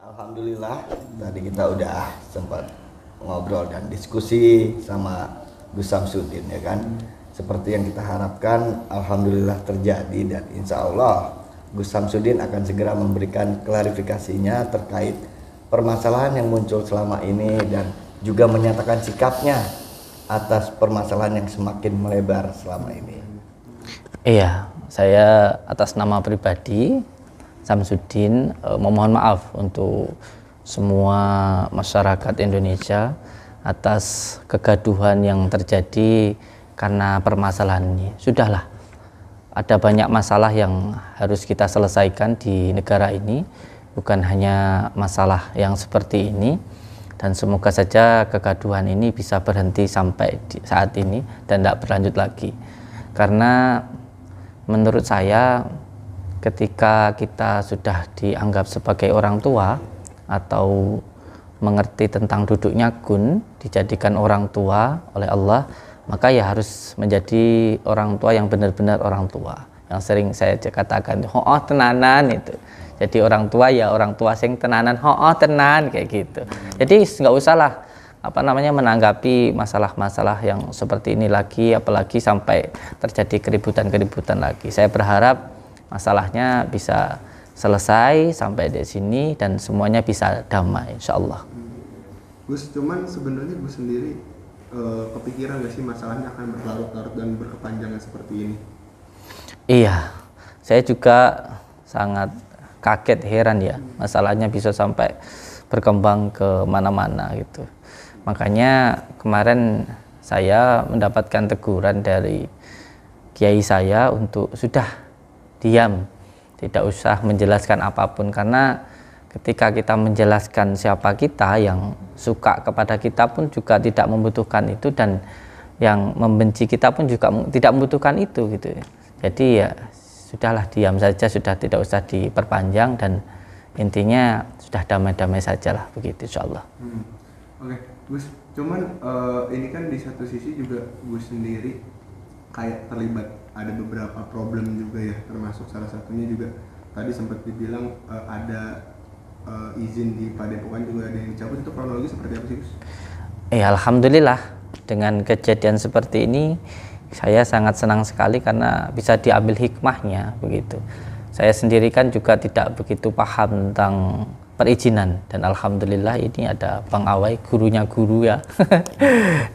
Alhamdulillah, tadi kita udah sempat ngobrol dan diskusi sama Gus Samsudin ya kan. Seperti yang kita harapkan, alhamdulillah terjadi dan insya Allah Gus Samsudin akan segera memberikan klarifikasinya terkait permasalahan yang muncul selama ini dan juga menyatakan sikapnya atas permasalahan yang semakin melebar selama ini. Iya, saya atas nama pribadi Samsudin memohon maaf untuk semua masyarakat Indonesia atas kegaduhan yang terjadi karena permasalahan ini. Sudahlah, ada banyak masalah yang harus kita selesaikan di negara ini, bukan hanya masalah yang seperti ini, dan semoga saja kegaduhan ini bisa berhenti sampai saat ini dan tidak berlanjut lagi. Karena menurut saya ketika kita sudah dianggap sebagai orang tua atau mengerti tentang duduknya gun, dijadikan orang tua oleh Allah, maka ya harus menjadi orang tua yang benar-benar orang tua. Yang sering saya katakan, oh tenanan itu. Jadi orang tua ya orang tua sing tenanan, oh tenan kayak gitu. Jadi nggak usah lah menanggapi masalah-masalah yang seperti ini lagi, apalagi sampai terjadi keributan-keributan lagi. Saya berharap masalahnya bisa selesai sampai di sini dan semuanya bisa damai, insya Allah. Gus, cuman sebenarnya Gus sendiri kepikiran gak sih masalahnya akan berlarut-larut dan berkepanjangan seperti ini? Iya, saya juga sangat kaget, heran ya, masalahnya bisa sampai berkembang ke mana-mana gitu. Makanya kemarin saya mendapatkan teguran dari kiai saya untuk sudah diam, tidak usah menjelaskan apapun, karena ketika kita menjelaskan siapa kita, yang suka kepada kita pun juga tidak membutuhkan itu, dan yang membenci kita pun juga tidak membutuhkan itu gitu. Jadi ya sudahlah, diam saja, sudah tidak usah diperpanjang, dan intinya sudah damai-damai sajalah begitu, insyaallah. Oke, Gus, cuman ini kan di satu sisi juga Gus sendiri kayak terlibat ada beberapa problem juga ya, termasuk salah satunya juga tadi sempat dibilang ada izin di Padepokan juga ada yang dicabut. Itu kronologi seperti apa sih, Gus? Alhamdulillah dengan kejadian seperti ini saya sangat senang sekali karena bisa diambil hikmahnya begitu. Saya sendiri kan juga tidak begitu paham tentang perizinan, dan alhamdulillah ini ada Bang Awai, gurunya guru ya.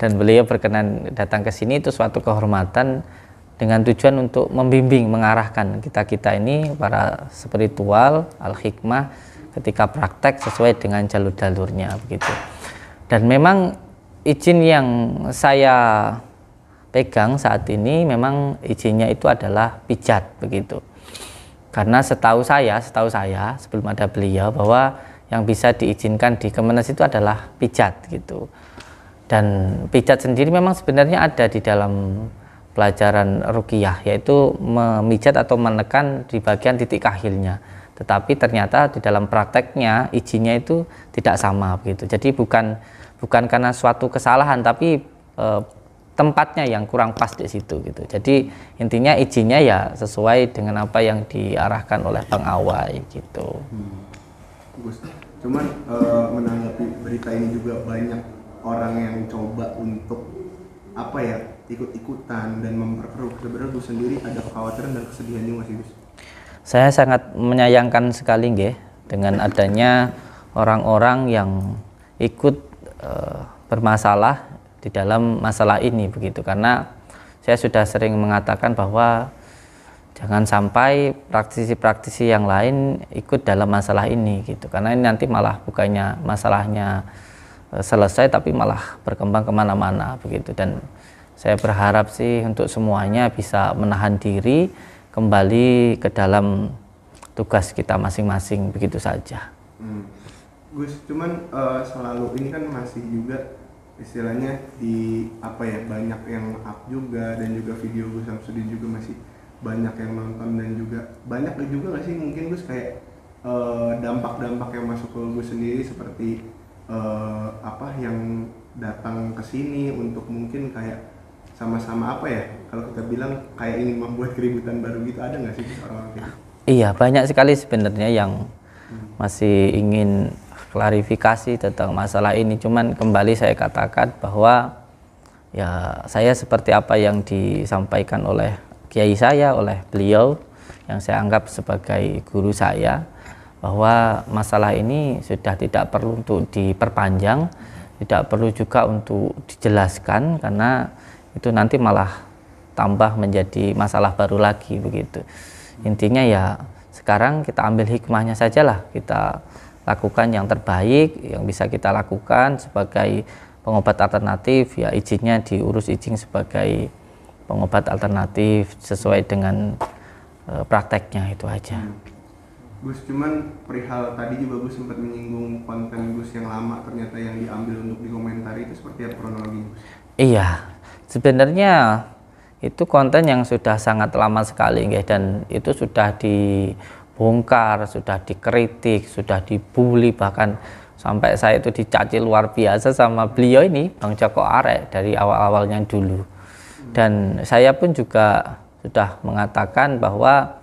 Dan beliau berkenan datang ke sini, itu suatu kehormatan dengan tujuan untuk membimbing, mengarahkan kita-kita ini para spiritual, al-hikmah ketika praktek sesuai dengan jalur-jalurnya begitu. Dan memang izin yang saya pegang saat ini memang izinnya itu adalah pijat begitu. Karena setahu saya sebelum ada beliau, bahwa yang bisa diizinkan di Kemenes itu adalah pijat gitu. Dan pijat sendiri memang sebenarnya ada di dalam pelajaran ruqyah, yaitu memijat atau menekan di bagian titik kahilnya. Tetapi ternyata di dalam prakteknya izinnya itu tidak sama begitu. Jadi bukan karena suatu kesalahan, tapi tempatnya yang kurang pas di situ gitu. Jadi intinya izinnya ya sesuai dengan apa yang diarahkan oleh Bang Awai gitu. Gus, cuman menanggapi berita ini juga banyak orang yang coba untuk apa ya, ikut-ikutan dan memperkeruh. Sebenarnya Gus sendiri ada kekhawatiran dan kesedihan juga sih, Gus? Saya sangat menyayangkan sekali nggih dengan adanya orang-orang yang ikut bermasalah di dalam masalah ini begitu, karena saya sudah sering mengatakan bahwa jangan sampai praktisi-praktisi yang lain ikut dalam masalah ini gitu, karena ini nanti malah bukannya masalahnya selesai tapi malah berkembang kemana-mana begitu. Dan saya berharap sih untuk semuanya bisa menahan diri, kembali ke dalam tugas kita masing-masing begitu saja. Gus, cuman selalu ini kan masih juga istilahnya di apa ya, banyak yang up juga, dan juga video Gus Samsudin juga masih banyak yang nonton, dan juga banyak juga nggak sih mungkin Gus kayak dampak-dampak yang masuk ke Gus sendiri, seperti apa yang datang ke sini untuk mungkin kayak sama-sama apa ya, kalau kita bilang kayak ingin membuat keributan baru gitu, ada nggak sih orang-orang kayak gitu? Iya, banyak sekali sebenarnya yang masih ingin klarifikasi tentang masalah ini. Cuman kembali saya katakan bahwa ya saya seperti apa yang disampaikan oleh kiai saya, oleh beliau yang saya anggap sebagai guru saya, bahwa masalah ini sudah tidak perlu untuk diperpanjang, tidak perlu juga untuk dijelaskan, karena itu nanti malah tambah menjadi masalah baru lagi begitu. Intinya ya sekarang kita ambil hikmahnya sajalah, kita lakukan yang terbaik yang bisa kita lakukan sebagai pengobat alternatif, ya izinnya diurus izin sebagai pengobat alternatif sesuai dengan prakteknya, itu aja. Gus, cuman perihal tadi juga Gus sempat menyinggung konten Gus yang lama ternyata yang diambil untuk dikomentari, itu seperti apa kronologi Gus? Iya, sebenarnya itu konten yang sudah sangat lama sekali ya, dan itu sudah dibongkar, sudah dikritik, sudah dibully, bahkan sampai saya itu dicaci luar biasa sama beliau ini, Bang Joko Arek, dari awal-awalnya dulu. Dan saya pun juga sudah mengatakan bahwa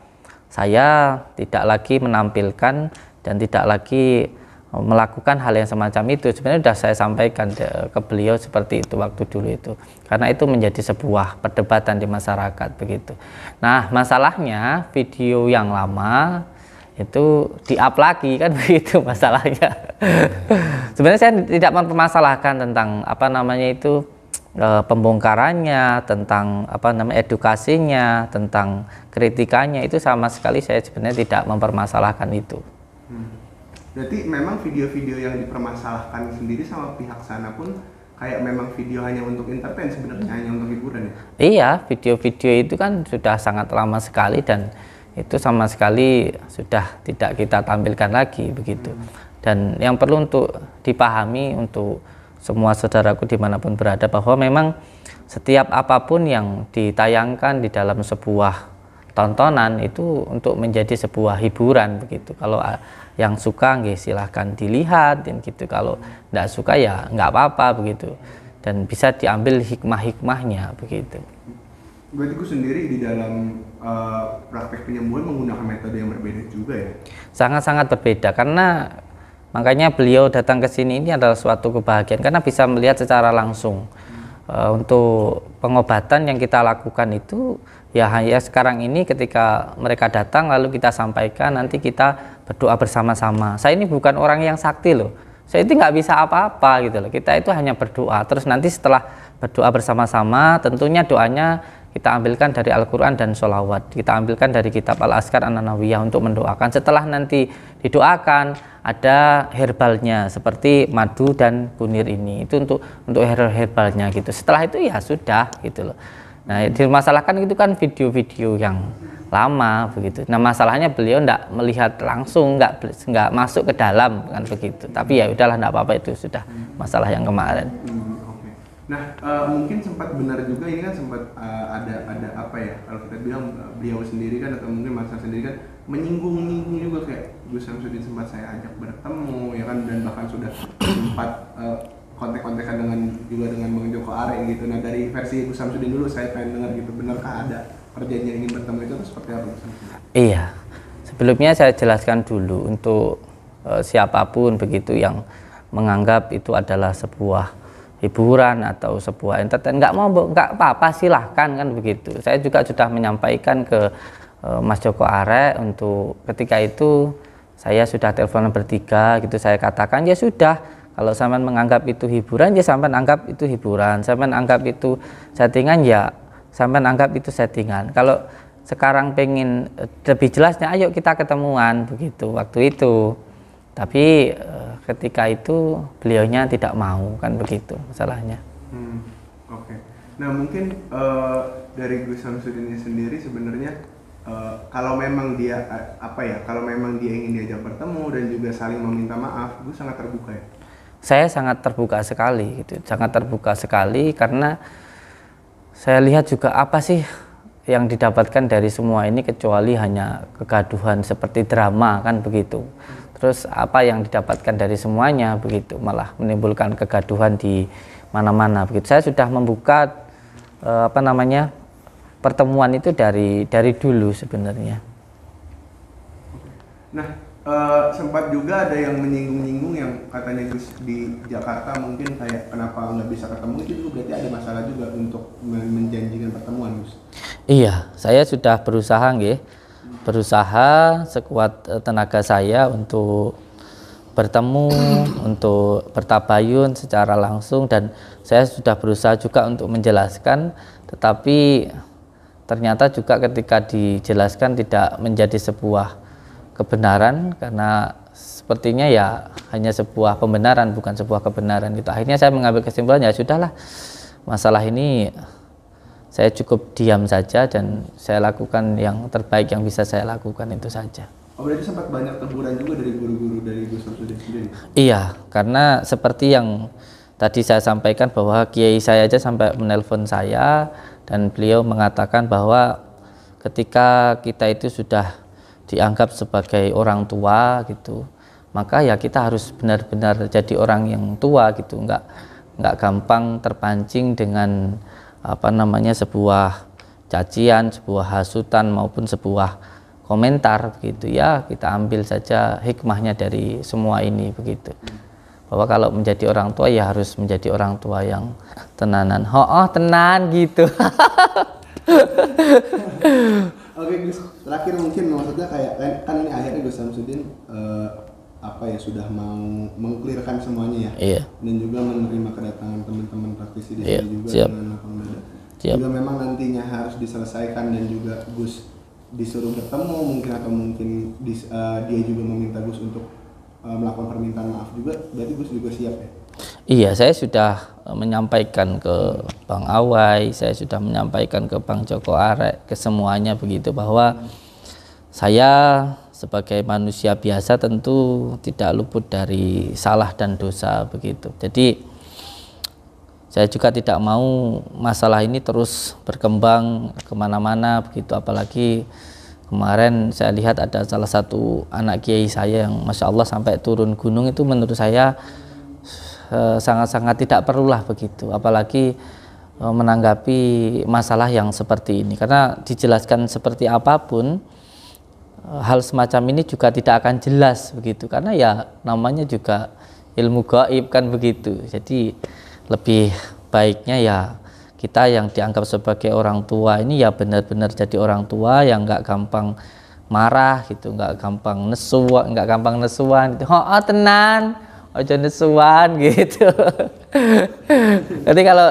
saya tidak lagi menampilkan dan tidak lagi melakukan hal yang semacam itu. Sebenarnya sudah saya sampaikan ke beliau seperti itu waktu dulu itu, karena itu menjadi sebuah perdebatan di masyarakat begitu. Nah, masalahnya video yang lama itu di-up lagi kan begitu masalahnya. Sebenarnya saya tidak mempermasalahkan tentang apa namanya itu pembongkarannya, tentang apa namanya edukasinya, tentang kritikannya, itu sama sekali saya sebenarnya tidak mempermasalahkan itu. Berarti memang video-video yang dipermasalahkan sendiri sama pihak sana pun kayak memang video hanya untuk entertain sebenarnya, hanya untuk hiburan ya? Iya, video-video itu kan sudah sangat lama sekali dan itu sama sekali sudah tidak kita tampilkan lagi begitu. Dan yang perlu untuk dipahami untuk semua saudaraku dimanapun berada, bahwa memang setiap apapun yang ditayangkan di dalam sebuah tontonan itu untuk menjadi sebuah hiburan begitu. Kalau yang suka nggih silahkan dilihat dan gitu, kalau tidak suka ya nggak apa-apa begitu, dan bisa diambil hikmah-hikmahnya begitu. Berarti gue sendiri di dalam praktek penyembuhan menggunakan metode yang berbeda juga ya? Sangat-sangat berbeda, karena makanya beliau datang ke sini ini adalah suatu kebahagiaan karena bisa melihat secara langsung. Untuk pengobatan yang kita lakukan itu ya hanya sekarang ini ketika mereka datang lalu kita sampaikan, nanti kita berdoa bersama-sama. Saya ini bukan orang yang sakti loh, saya itu nggak bisa apa-apa gitu loh, kita itu hanya berdoa. Terus nanti setelah berdoa bersama-sama, tentunya doanya kita ambilkan dari Al-Quran dan sholawat, kita ambilkan dari kitab Al-Azkar An-Nawawiyah untuk mendoakan. Setelah nanti didoakan, ada herbalnya seperti madu dan kunir ini, itu untuk herbalnya gitu. Setelah itu ya sudah gitu loh. Nah, dimasalahkan itu kan video-video yang lama begitu. Nah, masalahnya beliau enggak melihat langsung, enggak masuk ke dalam kan begitu. Tapi ya udahlah, enggak apa-apa, itu sudah masalah yang kemarin. Nah, mungkin sempat benar juga ini kan sempat ada apa ya, kalau kita bilang beliau sendiri kan, atau mungkin Mas sendiri kan menyinggung juga, kayak Gus Samsudin sempat saya ajak bertemu ya kan, dan bahkan sudah sempat kontek-kontekan dengan Bang Joko Arek gitu. Nah, dari versi Gus Samsudin dulu saya pengen dengar gitu, benarkah ada perjanjian ingin bertemu itu atau seperti apa Gus Samsudin? Iya, sebelumnya saya jelaskan dulu untuk siapapun begitu yang menganggap itu adalah sebuah hiburan atau sebuah entertain, nggak apa-apa silahkan kan begitu. Saya juga sudah menyampaikan ke Mas Joko Arek, untuk ketika itu saya sudah teleponan bertiga gitu, saya katakan ya sudah, kalau sampean menganggap itu hiburan ya sampean anggap itu hiburan, sampean anggap itu settingan ya sampean anggap itu settingan. Kalau sekarang pengen lebih jelasnya, ayo kita ketemuan begitu waktu itu. Tapi ketika itu beliaunya tidak mau kan begitu masalahnya. Oke. Nah, mungkin dari Gus Samsudin sendiri sebenarnya kalau memang dia kalau memang dia ingin diajak bertemu dan juga saling meminta maaf, Gus sangat terbuka ya? Saya sangat terbuka sekali gitu, sangat terbuka sekali, karena saya lihat juga apa sih yang didapatkan dari semua ini kecuali hanya kegaduhan seperti drama kan begitu. Terus apa yang didapatkan dari semuanya begitu, malah menimbulkan kegaduhan di mana-mana begitu. Saya sudah membuka pertemuan itu dari dulu sebenarnya. Nah, sempat juga ada yang menyinggung-nyinggung yang katanya Gus di Jakarta mungkin kayak kenapa nggak bisa ketemu, itu juga berarti ada masalah juga untuk menjanjikan pertemuan, Gus. Iya, saya sudah berusaha nggih. Berusaha sekuat tenaga saya untuk bertemu, untuk bertabayun secara langsung, dan saya sudah berusaha juga untuk menjelaskan, tetapi ternyata juga ketika dijelaskan tidak menjadi sebuah kebenaran, karena sepertinya ya hanya sebuah pembenaran bukan sebuah kebenaran gitu. Akhirnya saya mengambil kesimpulan, ya sudahlah, masalah ini saya cukup diam saja dan saya lakukan yang terbaik yang bisa saya lakukan, itu saja. Oh, berarti sempat banyak teguran juga dari guru-guru dari Gus Samsudin sendiri? Iya, karena seperti yang tadi saya sampaikan bahwa kiai saya aja sampai menelpon saya dan beliau mengatakan bahwa ketika kita itu sudah dianggap sebagai orang tua gitu, maka ya kita harus benar-benar jadi orang yang tua gitu, nggak gampang terpancing dengan sebuah cacian, sebuah hasutan maupun sebuah komentar begitu ya. Kita ambil saja hikmahnya dari semua ini begitu, bahwa kalau menjadi orang tua ya harus menjadi orang tua yang tenanan, tenan gitu. Oke Gus, terakhir mungkin maksudnya kayak kan ini akhirnya Gus Samsudin sudah mau mengklirkan semuanya ya, Iya. dan juga menerima kedatangan teman-teman praktisi di Iya, sini juga siap. dengan lapang dada. Siap. Juga memang nantinya harus diselesaikan dan juga Gus disuruh bertemu mungkin, atau mungkin dia juga meminta Gus untuk melakukan permintaan maaf juga, berarti Gus juga siap ya? Iya, saya sudah menyampaikan ke Bang Awai, saya sudah menyampaikan ke Bang Joko Arek, ke semuanya begitu, bahwa saya sebagai manusia biasa tentu tidak luput dari salah dan dosa begitu. Jadi saya juga tidak mau masalah ini terus berkembang kemana-mana begitu, apalagi kemarin saya lihat ada salah satu anak kiai saya yang Masya Allah sampai turun gunung, itu menurut saya sangat-sangat tidak perlulah begitu, apalagi menanggapi masalah yang seperti ini, karena dijelaskan seperti apapun hal semacam ini juga tidak akan jelas begitu, karena ya namanya juga ilmu gaib kan begitu. Jadi lebih baiknya ya kita yang dianggap sebagai orang tua ini ya benar-benar jadi orang tua yang nggak gampang marah gitu, nggak gampang nesuan gitu. Tenan ojo nesuan gitu. Jadi kalau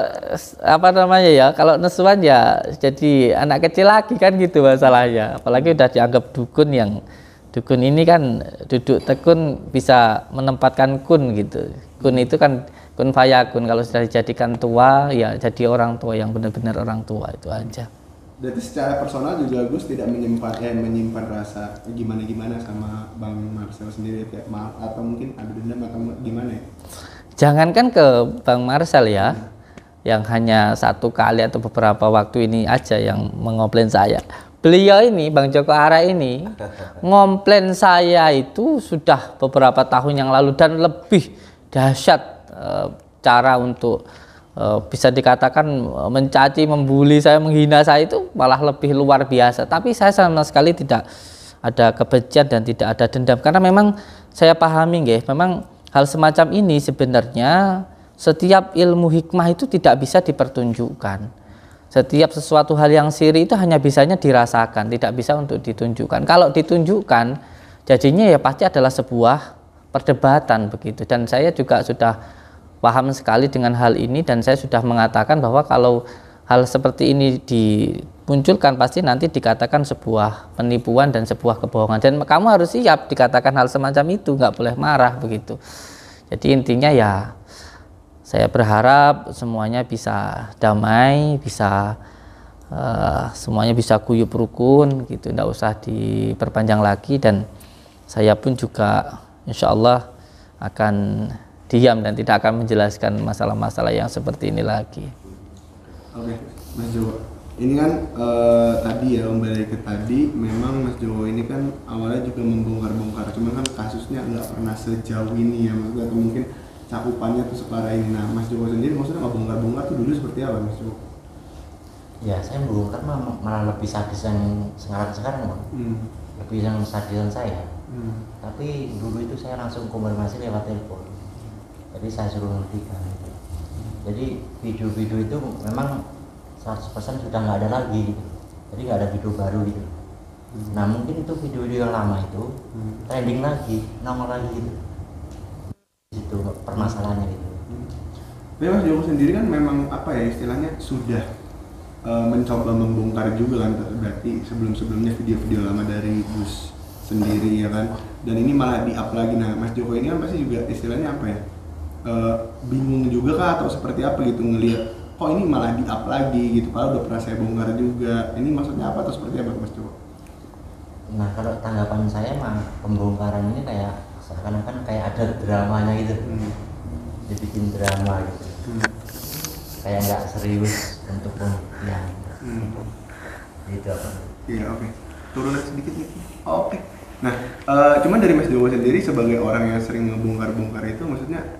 kalau nesuan ya jadi anak kecil lagi kan gitu masalahnya. Apalagi udah dianggap dukun, yang dukun ini kan duduk tekun bisa menempatkan kun gitu. Kun itu kan kun fayakun, kalau sudah dijadikan tua ya jadi orang tua yang benar-benar orang tua, itu aja. Berarti secara personal juga Gus tidak menyimpan rasa gimana sama Bang Marcel sendiri, kayak maaf atau mungkin ada dendam atau gimana ya? Jangankan ke Bang Marcel ya, yang hanya satu kali atau beberapa waktu ini aja yang mengomplain saya. Beliau ini, Bang Joko Ara ini, ngomplain saya itu sudah beberapa tahun yang lalu, dan lebih dahsyat cara untuk bisa dikatakan mencaci, membuli saya, menghina saya, itu malah lebih luar biasa. Tapi saya sama sekali tidak ada kebencian dan tidak ada dendam, karena memang saya pahami nggih, memang hal semacam ini sebenarnya setiap ilmu hikmah itu tidak bisa dipertunjukkan. Setiap sesuatu hal yang siri itu hanya bisanya dirasakan, tidak bisa untuk ditunjukkan. Kalau ditunjukkan, jadinya ya pasti adalah sebuah perdebatan begitu. Dan saya juga sudah paham sekali dengan hal ini, dan saya sudah mengatakan bahwa kalau hal seperti ini dimunculkan pasti nanti dikatakan sebuah penipuan dan sebuah kebohongan, dan kamu harus siap dikatakan hal semacam itu, nggak boleh marah begitu. Jadi intinya ya saya berharap semuanya bisa damai, bisa semuanya bisa guyup rukun gitu, nggak usah diperpanjang lagi, dan saya pun juga insya Allah akan diam dan tidak akan menjelaskan masalah-masalah yang seperti ini lagi. Oke, Mas Jowo, ini kan tadi ya, kembali ke tadi, memang Mas Jowo ini kan awalnya juga membongkar-bongkar, cuman kan kasusnya nggak pernah sejauh ini ya, maksudnya, atau mungkin cakupannya tuh separah ini. Nah, Mas Jowo sendiri maksudnya ngebongkar-bongkar tuh dulu seperti apa, Mas Jowo? Ya, saya membongkar malah lebih sadis yang sekarang-sekarang, Bang. lebih yang sadisan saya. Tapi dulu itu saya langsung konfirmasi lewat telepon, jadi saya suruh hentikan gitu. Jadi video-video itu memang 100% sudah nggak ada lagi gitu, jadi nggak ada video baru gitu. Nah mungkin itu video-video yang lama itu trending lagi, nongol lagi gitu. Itu permasalahannya gitu. Tapi Mas Joko sendiri kan memang apa ya istilahnya sudah mencoba membongkar juga kan, berarti sebelum-sebelumnya video-video lama dari Gus sendiri ya kan, dan ini malah di-up lagi. Nah Mas Joko ini kan pasti juga istilahnya apa ya, bingung juga kah atau seperti apa gitu ngelihat kok ini malah di-up lagi gitu, padahal udah pernah saya bongkar juga. Ini maksudnya apa atau seperti apa Mas Joko? Nah kalau tanggapan saya mah pembongkaran ini kayak seakan-akan kayak ada dramanya gitu, dibikin drama gitu, kayak nggak serius untuk pembuktian. Gitu apa? Iya oke. Turun sedikit nih. Oke. Nah, cuman dari Mas Joko sendiri sebagai orang yang sering ngebongkar-bongkar itu, maksudnya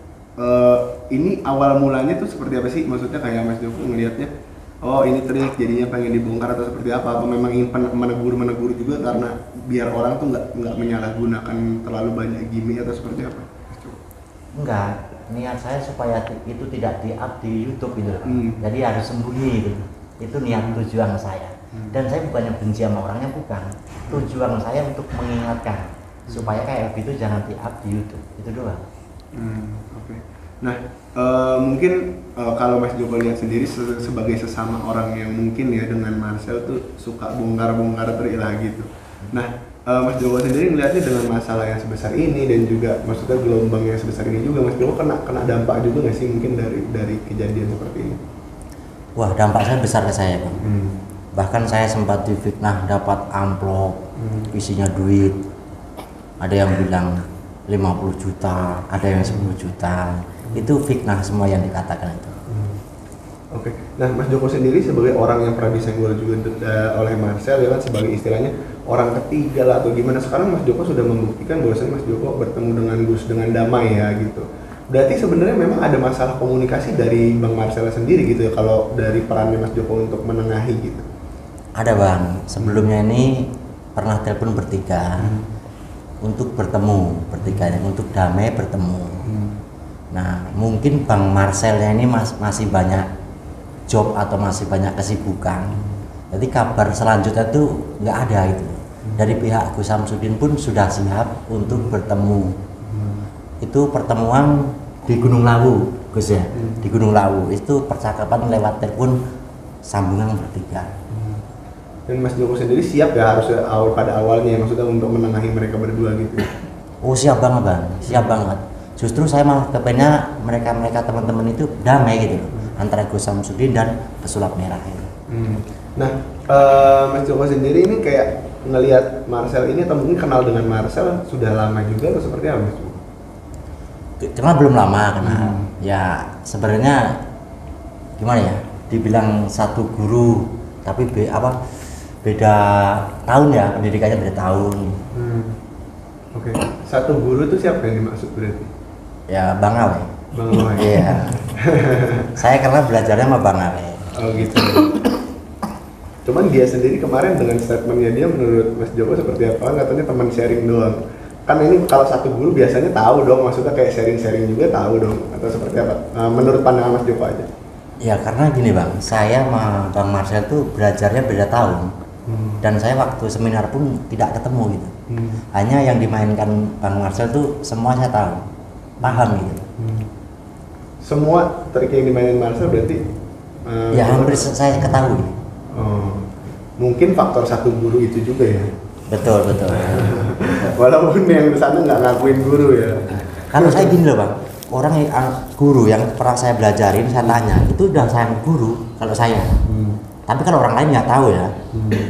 ini awal mulanya tuh seperti apa sih? Maksudnya kayak Mas Joko ngelihatnya, oh ini trik jadinya pengen dibongkar atau seperti apa? Apa memang ingin menegur juga karena biar orang tuh nggak menyalahgunakan terlalu banyak gimmick atau seperti apa? Mas Joko? Enggak, niat saya supaya itu tidak di-up di YouTube gitu. Jadi harus sembunyi gitu. Itu niat tujuan saya. Dan saya bukannya benci sama orangnya, bukan. Tujuan saya untuk mengingatkan supaya kayak gitu jangan di-up di YouTube. Itu doang. Oke. Nah, mungkin kalau Mas Joko lihat sendiri sebagai sesama orang yang mungkin ya dengan Marcel tuh suka bongkar-bongkar terilah gitu. Nah, Mas Joko sendiri melihatnya dengan masalah yang sebesar ini dan juga maksudnya gelombang yang sebesar ini juga, Mas Joko kena dampak juga nggak sih mungkin dari kejadian seperti ini? Wah, dampak saya besar ke saya, Bang. Bahkan saya sempat difitnah dapat amplop isinya duit. Ada yang bilang 50 juta, ada yang 10 juta. Itu fitnah semua yang dikatakan itu. Oke. Nah, Mas Joko sendiri sebagai orang yang pernah disenggol juga oleh Marcel ya kan, sebagai istilahnya orang ketiga lah atau gimana, sekarang Mas Joko sudah membuktikan bahwasanya Mas Joko bertemu dengan Gus dengan damai ya gitu. Berarti sebenarnya memang ada masalah komunikasi dari Bang Marcel sendiri gitu ya, kalau dari perannya Mas Joko untuk menengahi gitu. Ada Bang, sebelumnya ini pernah telepon bertiga untuk bertemu bertiga, untuk damai bertemu. Nah mungkin Bang Marcelnya ini masih banyak job atau masih banyak kesibukan, jadi kabar selanjutnya tuh nggak ada itu. Dari pihak Gus Samsudin pun sudah siap untuk bertemu. Itu pertemuan di Gunung Lawu, Gus ya, di Gunung Lawu. Itu percakapan lewat telepon sambungan bertiga. Dan Mas Joko sendiri siap ya harusnya pada awalnya maksudnya untuk menengahi mereka berdua gitu. Oh siap banget Bang, siap banget. Justru saya malah kepengennya mereka teman-teman itu damai gitu antara Gus Samsudin dan Pesulap Merah itu. Nah, Mas Joko sendiri ini kayak ngelihat Marcel ini atau mungkin kenal dengan Marcel sudah lama juga atau seperti apa Mas Joko? Kenal belum lama kenal. Ya sebenarnya gimana ya? Dibilang satu guru tapi beda tahun ya, pendidikannya beda tahun. Oke. Satu guru itu siapa yang dimaksud berarti? Ya Bang Ale. Bang Ale. Iya. Saya karena belajarnya sama Bang Ale. Oh gitu. Cuman dia sendiri kemarin dengan statementnya dia menurut Mas Joko seperti apa? Katanya teman sharing doang. Kan ini kalau satu guru biasanya tahu dong, maksudnya kayak sharing-sharing juga tahu dong atau seperti apa? Menurut pandangan Mas Joko aja. Ya karena gini Bang, saya sama Bang Marcel tuh belajarnya beda tahun. Dan saya waktu seminar pun tidak ketemu gitu. Hanya yang dimainkan Bang Marcel tuh semua saya tahu, paham gitu. Semua trik yang dimainin Marcel berarti ya hampir saya ketahui. Mungkin faktor satu guru itu juga ya. Betul. Walaupun yang di sana nggak ngakuin guru ya. Kalau saya gini loh Bang, orang guru yang pernah saya belajarin, saya tanya, itu udah saya guru kalau saya. Tapi kalau orang lain nggak tahu ya.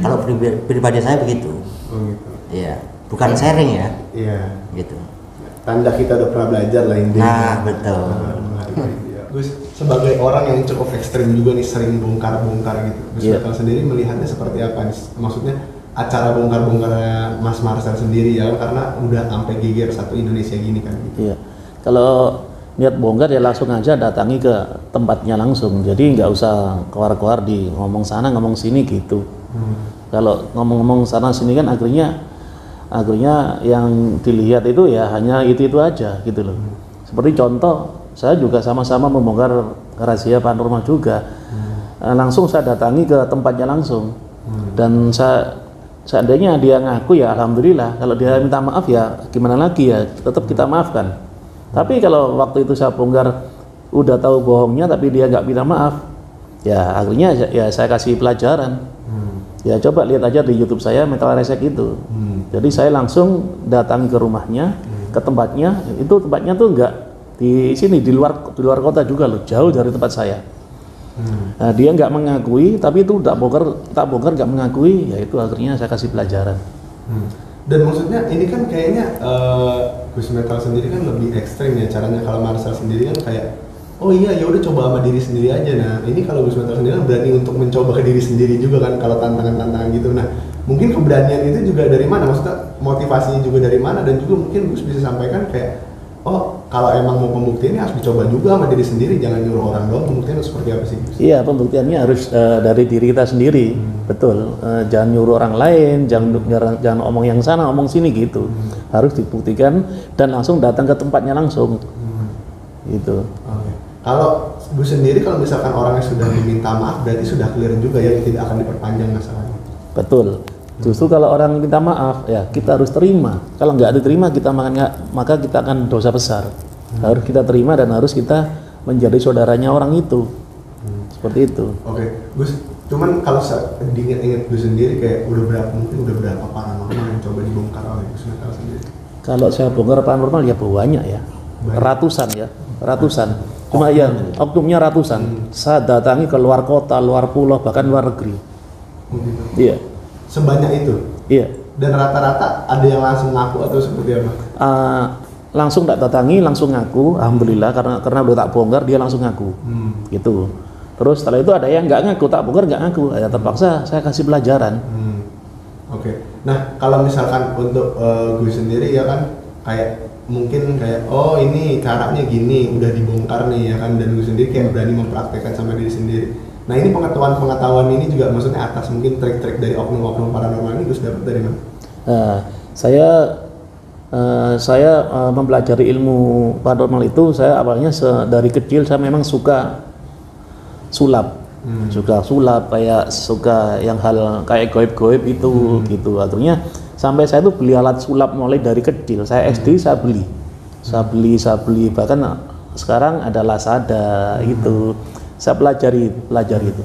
Kalau pribadi saya begitu. Oh gitu. Iya, bukan sharing ya. Iya. Gitu. Tanda kita udah pernah belajar lah intinya. Nah, betul. Gus, sebagai orang yang cukup ekstrim juga nih, sering bongkar-bongkar gitu. Gus Fatal sendiri melihatnya seperti apa? Maksudnya acara bongkar-bongkarnya Mas Marcel sendiri ya, karena udah sampai geger satu Indonesia gini kan. Gitu. Iya. Kalau niat bongkar ya langsung aja datangi ke tempatnya langsung, jadi nggak usah keluar-keluar di ngomong sana ngomong sini gitu. Kalau ngomong-ngomong sana sini kan akhirnya akhirnya yang dilihat itu ya hanya itu aja gitu loh. Seperti contoh, saya juga sama-sama membongkar rahasia paranormal juga. Langsung saya datangi ke tempatnya langsung. Dan seandainya dia ngaku ya alhamdulillah, kalau dia minta maaf ya gimana lagi ya, tetap kita maafkan. Tapi kalau waktu itu saya bongkar udah tahu bohongnya tapi dia nggak minta maaf, ya akhirnya ya saya kasih pelajaran. Ya coba lihat aja di YouTube saya Metal Resek itu. Jadi saya langsung datang ke rumahnya, ke tempatnya. Itu tempatnya tuh nggak di sini, di luar kota juga loh, jauh dari tempat saya. Nah, dia nggak mengakui, tapi itu tak bongkar nggak mengakui, ya itu akhirnya saya kasih pelajaran. Dan maksudnya ini kan kayaknya Gus Metal sendiri kan lebih ekstrim ya caranya. Kalau Marcel sendiri kan kayak oh iya ya udah coba sama diri sendiri aja. Nah ini kalau Gus Metal sendiri kan berani untuk mencoba ke diri sendiri juga kan kalau tantangan-tantangan gitu. Nah mungkin keberanian itu juga dari mana, maksudnya motivasinya juga dari mana, dan juga mungkin Gus bisa sampaikan kayak oh kalau emang mau pembuktiannya harus dicoba juga sama diri sendiri, jangan nyuruh orang doang. Pembuktian seperti apa sih Gus? Iya, pembuktiannya harus dari diri kita sendiri. Betul. Jangan nyuruh orang lain, jangan omong yang sana omong sini gitu. Harus dibuktikan dan langsung datang ke tempatnya langsung. Gitu. Okay. Kalau Gus sendiri, kalau misalkan orangnya sudah diminta maaf, berarti sudah clear juga ya, tidak akan diperpanjang masalahnya. Betul. Justru kalau orang minta maaf, ya kita harus terima. Kalau nggak diterima, maka kita akan dosa besar. Harus kita terima dan harus kita menjadi saudaranya orang itu. Seperti itu. Oke, Gus. Cuman kalau diingat-ingat Gus sendiri, kayak mungkin udah berapa paranormal yang coba dibongkar oleh Gus Metal sendiri? Kalau saya bongkar paranormal ya banyak ya. Ratusan. Cuma ya oknumnya ratusan. Saya datangi ke luar kota, luar pulau, bahkan luar negeri. Gitu. Iya. Sebanyak itu? Iya. Dan rata-rata ada yang langsung ngaku atau seperti apa? Langsung tak datangi, langsung ngaku. Alhamdulillah karena udah tak bongkar, dia langsung ngaku. Gitu. Terus setelah itu ada yang nggak ngaku, tak bongkar nggak ngaku. Ya terpaksa saya kasih pelajaran. Oke. Nah kalau misalkan untuk gue sendiri ya kan kayak mungkin kayak oh ini caranya gini udah dibongkar nih ya kan, dan gue sendiri kayak berani mempraktekkan sama diri sendiri. Nah ini pengetahuan ini juga maksudnya atas mungkin trik-trik dari oknum-oknum paranormal ini Gus dapat dari mana? Saya mempelajari ilmu paranormal itu, saya awalnya dari kecil saya memang suka sulap. Suka sulap, kayak suka yang hal kayak goib-goib itu gitu. Akhirnya sampai saya tuh beli alat sulap mulai dari kecil. Saya SD saya beli, bahkan sekarang ada Lazada gitu. Saya pelajari itu.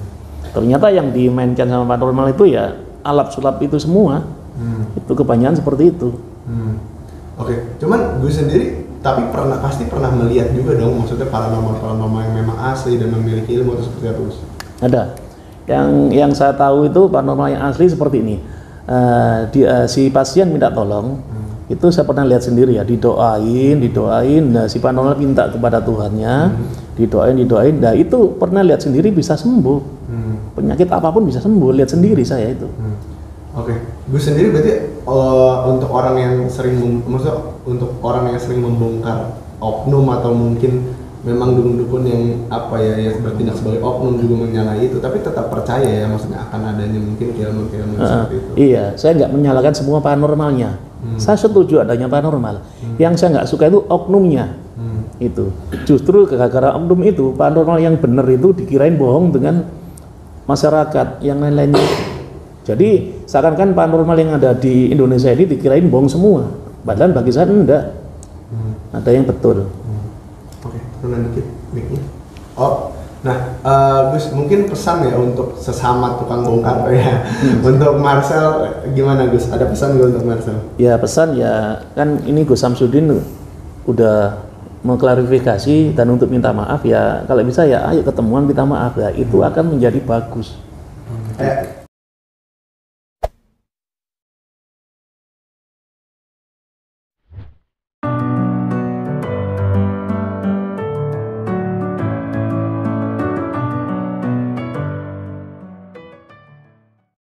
Ternyata yang dimainkan sama paranormal itu ya alat sulap itu semua. Itu kebanyakan seperti itu. Oke, cuman gue sendiri tapi pasti pernah melihat juga dong, maksudnya paranormal yang memang asli dan memiliki ilmu atau seperti apa Gus? Ada. Yang saya tahu itu paranormal yang asli seperti ini. Si pasien minta tolong, itu saya pernah lihat sendiri ya, didoain. Nah, si paranormal minta kepada Tuhannya, didoain. Nah itu pernah lihat sendiri bisa sembuh. Penyakit apapun bisa sembuh, lihat sendiri saya itu. Oke, gue sendiri berarti untuk orang yang sering membongkar oknum atau mungkin memang dukun-dukun yang bertindak sebagai oknum juga menyalahi itu, tapi tetap percaya ya maksudnya akan adanya mungkin keilmuan seperti itu. Iya, saya nggak menyalahkan semua paranormalnya. Saya setuju adanya paranormal. Yang saya nggak suka itu oknumnya. Itu justru gara-gara oknum itu paranormal yang benar itu dikirain bohong dengan masyarakat yang lain-lainnya. Jadi seakan-akan paranormal yang ada di Indonesia ini dikirain bohong semua. Padahal bagi saya enggak. Ada yang betul. Oke, turunan dikit mic-nya. Gus mungkin pesan ya untuk sesama tukang bongkar ya. Untuk Marcel gimana Gus? Ada pesan nggak untuk Marcel? Ya pesan ya kan ini Gus Samsudin udah mengklarifikasi dan untuk minta maaf ya, kalau bisa ya ayo ketemuan minta maaf ya, itu akan menjadi bagus.